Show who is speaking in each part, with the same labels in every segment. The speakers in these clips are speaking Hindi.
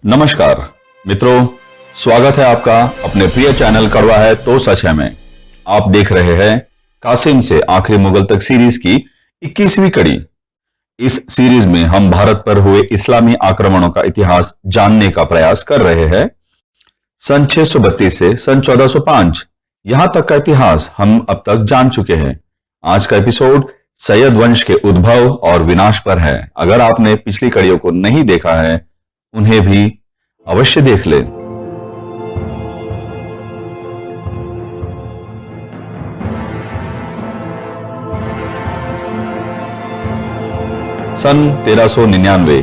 Speaker 1: नमस्कार मित्रों, स्वागत है आपका अपने प्रिय चैनल कड़वा है तो सच है में। आप देख रहे हैं कासिम से आखिरी मुगल तक सीरीज की 21वीं कड़ी। इस सीरीज में हम भारत पर हुए इस्लामी आक्रमणों का इतिहास जानने का प्रयास कर रहे हैं। सन 632 से सन 1405 यहां तक का इतिहास हम अब तक जान चुके हैं। आज का एपिसोड सैयद वंश के उद्भव और विनाश पर है। अगर आपने पिछली कड़ियों को नहीं देखा है, उन्हें भी अवश्य देख ले। सन 1399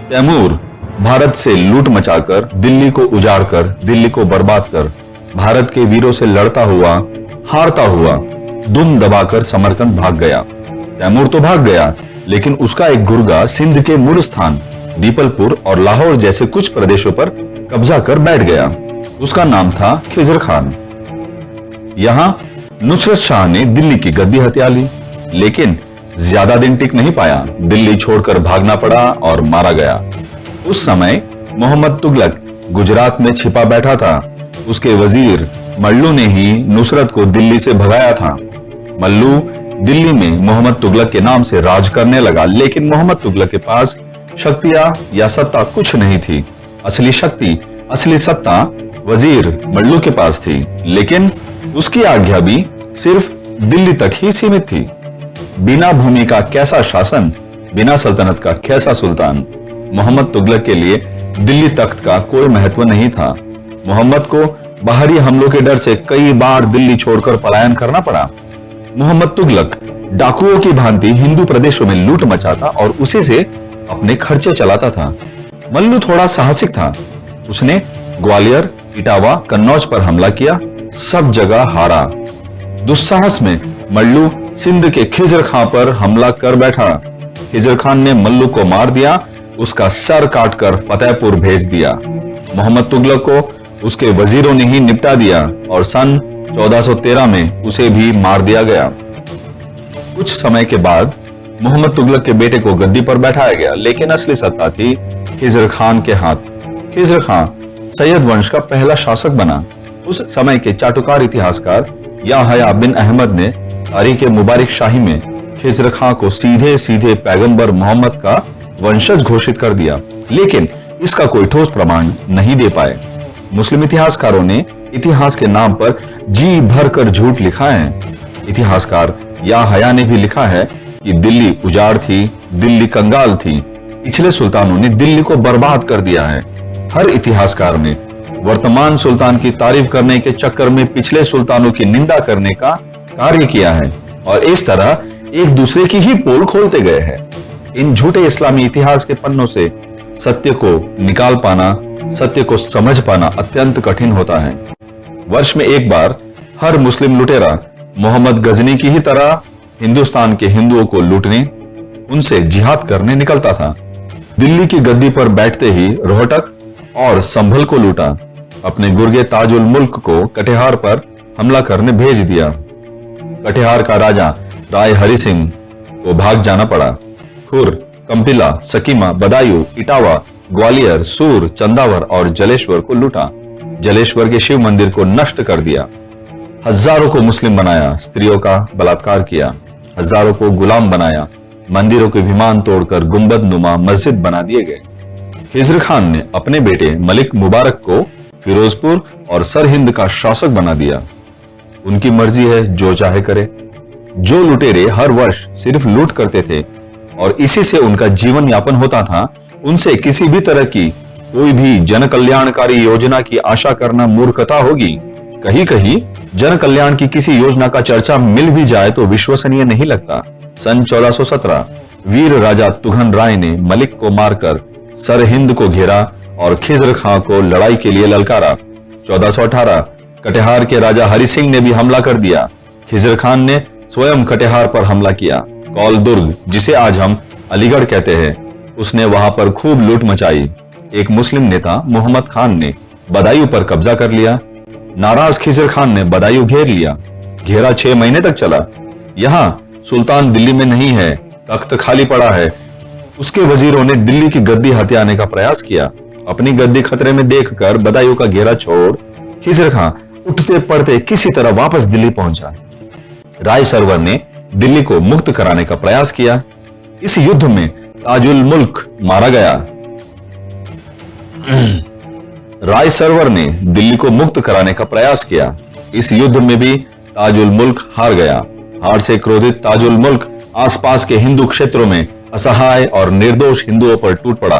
Speaker 1: तैमूर भारत से लूट मचाकर, दिल्ली को उजाड़कर, दिल्ली को बर्बाद कर, भारत के वीरों से लड़ता हुआ, हारता हुआ, दुम दबाकर समरकंद भाग गया। तैमूर तो भाग गया, लेकिन उसका एक गुर्गा सिंध के मूल स्थान दीपलपुर और लाहौर जैसे कुछ प्रदेशों पर कब्जा कर बैठ गया। उसका नाम था खिजर खान। यहां नुसरत शाह ने दिल्ली की गद्दी हथिया ली, लेकिन ज्यादा दिन टिक नहीं पाया। दिल्ली छोड़कर भागना पड़ा और मारा गया। उस समय मोहम्मद तुगलक गुजरात में छिपा बैठा था। उसके वजीर मल्लू ने ही नुसरत को दिल्ली से भगाया था। मल्लू दिल्ली में मोहम्मद तुगलक के नाम से राज करने लगा, लेकिन मोहम्मद तुगलक के पास शक्तियां या सत्ता कुछ नहीं थी। असली शक्ति, असली सत्ता वजीर मल्लू के पास थी, लेकिन उसकी आज्ञा भी सिर्फ दिल्ली तक ही सीमित थी। बिना भूमि का कैसा शासन, बिना सल्तनत का कैसा सुल्तान। मोहम्मद तुगलक के लिए दिल्ली तख्त का कोई महत्व नहीं था। मोहम्मद को बाहरी हमलों के डर से कई बार दिल्ली छोड़कर पलायन करना पड़ा। मोहम्मद तुगलक डाकुओं की भांति हिंदू प्रदेशों में लूट मचाता और उसी से अपने खर्चे चलाता था। मल्लू थोड़ा साहसिक था। उसने ग्वालियर, इटावा, कन्नौज पर हमला किया, सब जगह हारा। दुस्साहस में मल्लू सिंध के खिजर खां पर हमला कर बैठा। खिजर खान ने मल्लू को मार दिया, उसका सर काटकर फतेहपुर भेज दिया। मोहम्मद तुगलक को उसके वजीरों ने ही निपटा दिया और सन 1413 में उसे भी मार दिया गया। कुछ समय के बाद मोहम्मद तुगलक के बेटे को गद्दी पर बैठाया गया, लेकिन असली सत्ता थी खिजर खान के हाथ। खिजर खान सैयद वंश का पहला शासक बना। उस समय के चाटुकार इतिहासकार याहया बिन अहमद ने तारीख मुबारक शाही में खिजर खान को सीधे सीधे पैगंबर मोहम्मद का वंशज घोषित कर दिया, लेकिन इसका कोई ठोस प्रमाण नहीं दे पाए। मुस्लिम इतिहासकारों ने इतिहास के नाम पर जी भरकर झूठ लिखा है। इतिहासकार याहया ने भी लिखा है कि दिल्ली उजाड़ थी, दिल्ली कंगाल थी, पिछले सुल्तानों ने दिल्ली को बर्बाद कर दिया है। हर इतिहासकार ने वर्तमान सुल्तान की तारीफ करने के चक्कर में पिछले सुल्तानों की निंदा करने का कार्य किया है और इस तरह एक दूसरे की ही पोल खोलते गए हैं। इन झूठे इस्लामी इतिहास के पन्नों से सत्य को निकाल पाना, सत्य को समझ पाना अत्यंत कठिन होता है। वर्ष में एक बार हर मुस्लिम लुटेरा मोहम्मद गजनी की ही तरह हिंदुस्तान के हिंदुओं को लूटने, उनसे जिहाद करने निकलता था। दिल्ली की गद्दी पर बैठते ही रोहतक और संभल को लूटा। अपने गुर्गे ताजुल मुल्क को कटिहार पर हमला करने भेज दिया। कटिहार का राजा राय हरि सिंह को भाग जाना पड़ा। खुर, कंपिला, सकीमा, बदायूं, इटावा, ग्वालियर, सूर, चंदावर और जलेश्वर को लूटा। जलेश्वर के शिव मंदिर को नष्ट कर दिया। हजारों को मुस्लिम बनाया, स्त्रियों का बलात्कार किया, हजारों को गुलाम बनाया, मंदिरों के विमान तोड़कर गुंबद नुमा मस्जिद बना दिए गए। खिजर खान ने अपने बेटे मलिक मुबारक को फिरोजपुर और सरहिंद का शासक बना दिया। उनकी मर्जी है, जो चाहे करे। जो लुटेरे हर वर्ष सिर्फ लूट करते थे और इसी से उनका जीवन यापन होता था, उनसे किसी भी तरह की कोई भी जन कल्याणकारी योजना की आशा करना मूर्खता होगी। कहीं कहीं जन कल्याण की किसी योजना का चर्चा मिल भी जाए तो विश्वसनीय नहीं लगता। सन 1417 वीर राजा तुघन राय ने मलिक को मारकर सरहिंद को घेरा और खिजर खां को लड़ाई के लिए ललकारा। 1418 कटिहार के राजा हरि सिंह ने भी हमला कर दिया। खिजर खान ने स्वयं कटिहार पर हमला किया। कौल दुर्ग, जिसे आज हम अलीगढ़ कहते हैं, उसने वहां पर खूब लूट मचाई। एक मुस्लिम नेता मोहम्मद खान ने बदायूं पर कब्जा कर लिया। नाराज खिजर खान ने बदायूं घेर लिया। घेरा 6 महीने तक चला। यहां सुल्तान दिल्ली में नहीं है, तख्त खाली पड़ा है। उसके वजीरों ने दिल्ली की गद्दी हथियाने का प्रयास किया अपनी गद्दी खतरे में देखकर बदायूं का घेरा छोड़ खिजर खां उठते पड़ते किसी तरह वापस दिल्ली पहुंचा। राय सरवर ने दिल्ली को मुक्त कराने का प्रयास किया। इस युद्ध में ताजुल मुल्क मारा गया। राय सरवर ने दिल्ली को मुक्त कराने का प्रयास किया। इस युद्ध में भी ताजुल मुल्क हार गया। हार से क्रोधित ताजुल मुल्क आसपास के हिंदू क्षेत्रों में असहाय और निर्दोष हिंदुओं पर टूट पड़ा,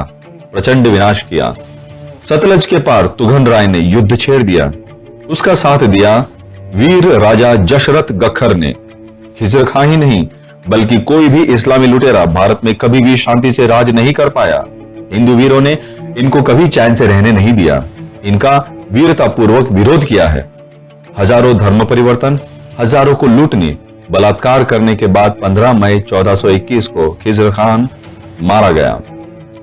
Speaker 1: प्रचंड विनाश किया। सतलज के पार तुघन राय ने युद्ध छेड़ दिया। उसका साथ दिया वीर राजा जशरथ गखर ने। खिजर खां ही नहीं बल्कि कोई भी इस्लामी लुटेरा भारत में कभी भी शांति से राज नहीं कर पाया। हिंदू वीरों ने इनको कभी चैन से रहने नहीं दिया। इनका वीरतापूर्वक विरोध किया है। हजारों धर्म परिवर्तन, हजारों को लूटने, बलात्कार करने के बाद 15 मई 1421 को खिजर खान मारा गया।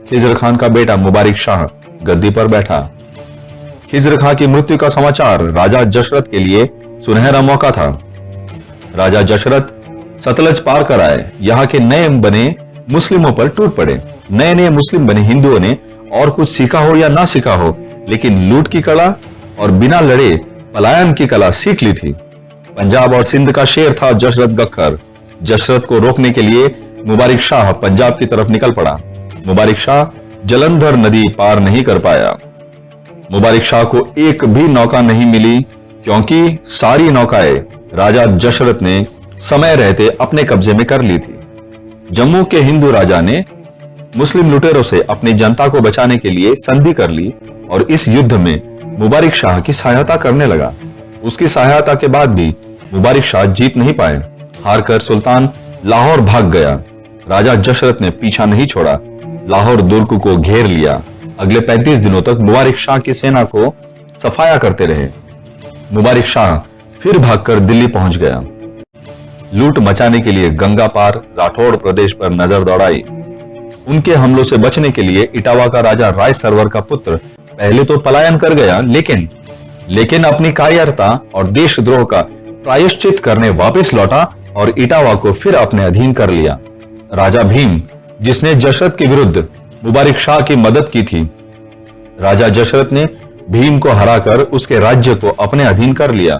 Speaker 1: खिजर खान का बेटा मुबारिक शाह गद्दी पर बैठा। खिजर खां की मृत्यु का समाचार राजा जशरथ के लिए सुनहरा मौका था। राजा जशरथ सतलज पार कर आए। यहाँ के नए बने मुस्लिमों पर टूट पड़े। नए नए मुस्लिम बने हिंदुओं ने और कुछ सीखा हो या ना सीखा हो, लेकिन लूट की कला और बिना लड़े पलायन की कला सीख ली थी। पंजाब और सिंध का शेर था जशरथ गखर। जशरथ को रोकने के लिए मुबारिक शाह पंजाब की तरफ निकल पड़ा। मुबारिक शाह जलंधर नदी पार नहीं कर पाया। मुबारिक शाह को एक भी नौका नहीं मिली, क्योंकि सारी नौकाएं राजा जशरथ ने समय रहते अपने कब्जे में कर ली थी। जम्मू के हिंदू राजा ने मुस्लिम लुटेरों से अपनी जनता को बचाने के लिए संधि कर ली और इस युद्ध में मुबारिक शाह की सहायता करने लगा। उसकी सहायता के बाद भी मुबारिक शाह जीत नहीं पाए। हारकर सुल्तान लाहौर भाग गया। राजा जशरथ ने पीछा नहीं छोड़ा, लाहौर दुर्ग को घेर लिया। अगले 35 दिनों तक मुबारिक शाह की सेना को सफाया करते रहे। मुबारिक शाह फिर भागकर दिल्ली पहुंच गया। लूट मचाने के लिए गंगा पार राठौड़ प्रदेश पर नजर दौड़ाई। उनके हमलों से बचने के लिए इटावा का राजा राय सरवर का पुत्र पहले तो पलायन कर गया, लेकिन अपनी कायरता और देशद्रोह का प्रायश्चित करने वापस लौटा और इटावा को फिर अपने अधीन कर लिया। राजा भीम, जिसने जशरथ के विरुद्ध मुबारिक शाह की मदद की थी, राजा जशरथ ने भीम को हराकर उसके राज्य को अपने अधीन कर लिया।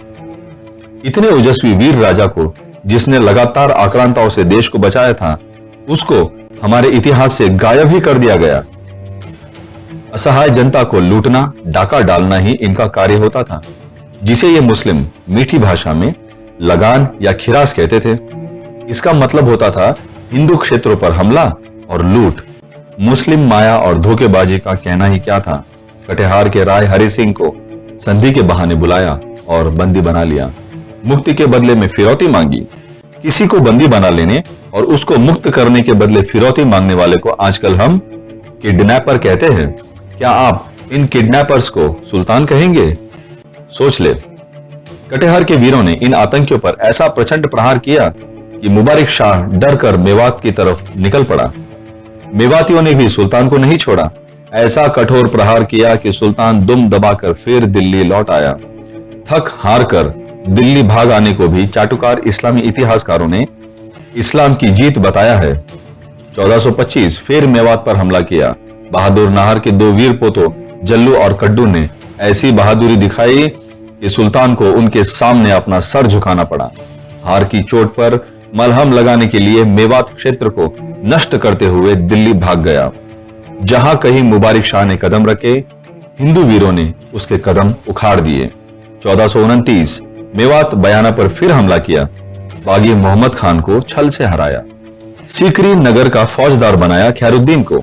Speaker 1: इतने ओजस्वी वीर राजा को, जिसने लगातार आक्रांताओं से देश को बचाया था, उसको हमारे इतिहास से गायब ही कर दिया गया। असहाय जनता को लूटना, डाका डालना ही इनका कार्य होता था, जिसे ये मुस्लिम मीठी भाषा में लगान या खिरास कहते थे। इसका मतलब होता था हिंदू क्षेत्रों पर हमला और लूट। मुस्लिम माया और धोखेबाजी का कहना ही क्या था। कटिहार के राय हरि सिंह को संधि के बहाने बुलाया और बंदी बना लिया। मुक्ति के बदले में फिरौती मांगी। किसी को बंदी बना लेने और उसको मुक्त करने के बदले फिरौती मांगने वाले को आजकल हम किडनैपर कहते हैं। क्या आप इन किडनैपर्स को सुल्तान कहेंगे? सोच ले। कटिहार के वीरों ने इन आतंकियों पर ऐसा प्रचंड प्रहार किया कि मुबारिक शाह डर कर मेवात की तरफ निकल पड़ा। मेवातियों ने भी सुल्तान को नहीं छोड़ा। ऐसा कठोर प्रहार किया कि सुल्तान दुम दबाकर फिर दिल्ली लौट आया। थक हार कर दिल्ली भाग आने को भी चाटुकार इस्लामी इतिहासकारों ने इस्लाम की जीत बताया है। 1425 फिर मेवात पर हमला किया। बहादुर नाहर के दो वीर पोतों जल्लू और कड्डू ने ऐसी बहादुरी दिखाई कि सुल्तान को उनके सामने अपना सर झुकाना पड़ा। हार की चोट पर मलहम लगाने के लिए मेवात क्षेत्र को नष्ट करते हुए दिल्ली भाग गया। जहां कहीं मुबारिक शाह ने कदम रखे, हिंदू वीरों ने उसके कदम उखाड़ दिए। 1429 मेवात बयाना पर फिर हमला किया। बागी मोहम्मद खान को छल से हराया। सीकरी नगर का फौजदार बनाया खैरुद्दीन को।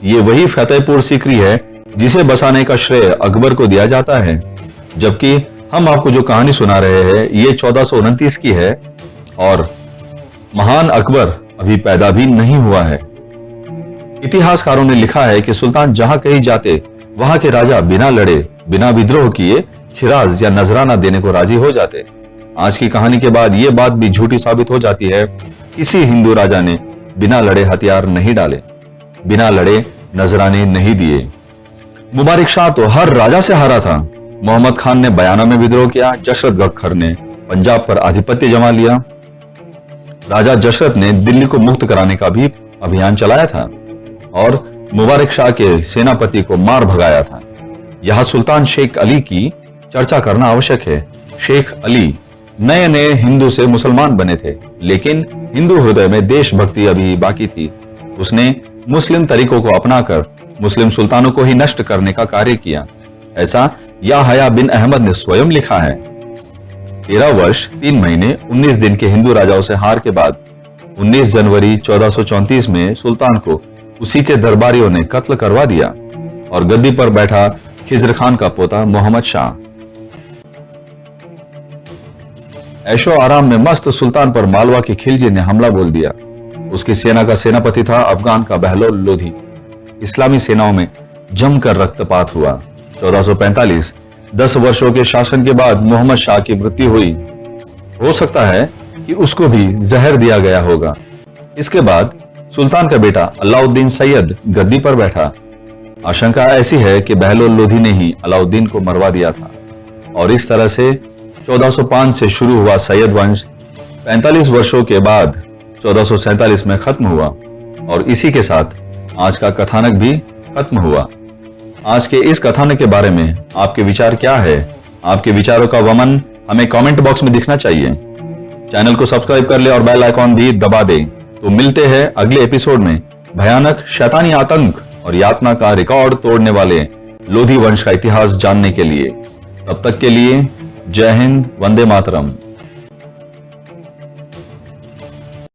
Speaker 1: ये वही फतेहपुर सीकरी है जिसे बसाने का श्रेय अकबर को दिया जाता है, जबकि हम आपको जो कहानी सुना रहे हैं ये 1429 की है और महान अकबर अभी पैदा भी नहीं हुआ है। इतिहासकारों ने लिखा है कि सुल्तान जहां कहीं जाते वहां के राजा बिना लड़े, बिना विद्रोह किए खिराज या नजराना देने को राजी हो जाते। आज की कहानी के बाद यह बात भी झूठी साबित हो जाती है। किसी हिंदू राजा ने बिना लड़े हथियार नहीं डाले, बिना लड़े नजराने नहीं दिए। मुबारिक शाह तो हर राजा से हारा था। मोहम्मद खान ने बयाना में विद्रोह किया। जशरथ गखर ने पंजाब पर आधिपत्य जमा लिया। राजा जशरथ ने दिल्ली को मुक्त कराने का भी अभियान चलाया था और मुबारक शाह के सेनापति को मार भगाया था। यहाँ सुल्तान शेख अली की चर्चा करना आवश्यक है। शेख अली नए नए हिंदू से मुसलमान बने थे, लेकिन हिंदू हृदय में देशभक्ति अभी बाकी थी। उसने मुस्लिम तरीकों को अपनाकर मुस्लिम सुल्तानों को ही नष्ट करने का कार्य किया। ऐसा याहया बिन अहमद ने स्वयं लिखा है। 13 वर्ष 3 महीने 19 दिन के हिंदू राजाओं से हार के बाद 19 जनवरी 1434 में सुल्तान को उसी के दरबारियों ने कत्ल करवा दिया और गद्दी पर बैठा खिज्र खान का पोता मोहम्मद शाह ऐशो आराम में मस्त सुल्तान पर मालवा की खिलजी ने हमला बोल दिया। उसकी सेना का सेनापति था अफगान का बहलोल लोधी। इस्लामी सेनाओं में जमकर रक्तपात हुआ। 1445 10 वर्षों के शासन के बाद मोहम्मद शाह की मृत्यु हुई। हो सकता है कि उसको भी जहर दिया गया होगा। इसके बाद सुल्तान का बेटा अलाउद्दीन सैयद गद्दी पर बैठा। आशंका ऐसी है कि बहलोल लोधी ने ही अलाउद्दीन को मरवा दिया था और इस तरह से 1405 से शुरू हुआ सैयद वंश 45 वर्षों के बाद 1447 में खत्म हुआ और इसी के साथ आज का कथानक भी खत्म हुआ। आज के इस कथानक के बारे में आपके विचार क्या है? आपके विचारों का वमन हमें कमेंट बॉक्स में दिखना चाहिए। चैनल को सब्सक्राइब कर ले और बेल आइकॉन भी दबा दे। तो मिलते हैं अगले एपिसोड में भयानक शैतानी आतंक और यातना का रिकॉर्ड तोड़ने वाले लोधी वंश का इतिहास जानने के लिए। तब तक के लिए जय हिंद, वंदे मातरम।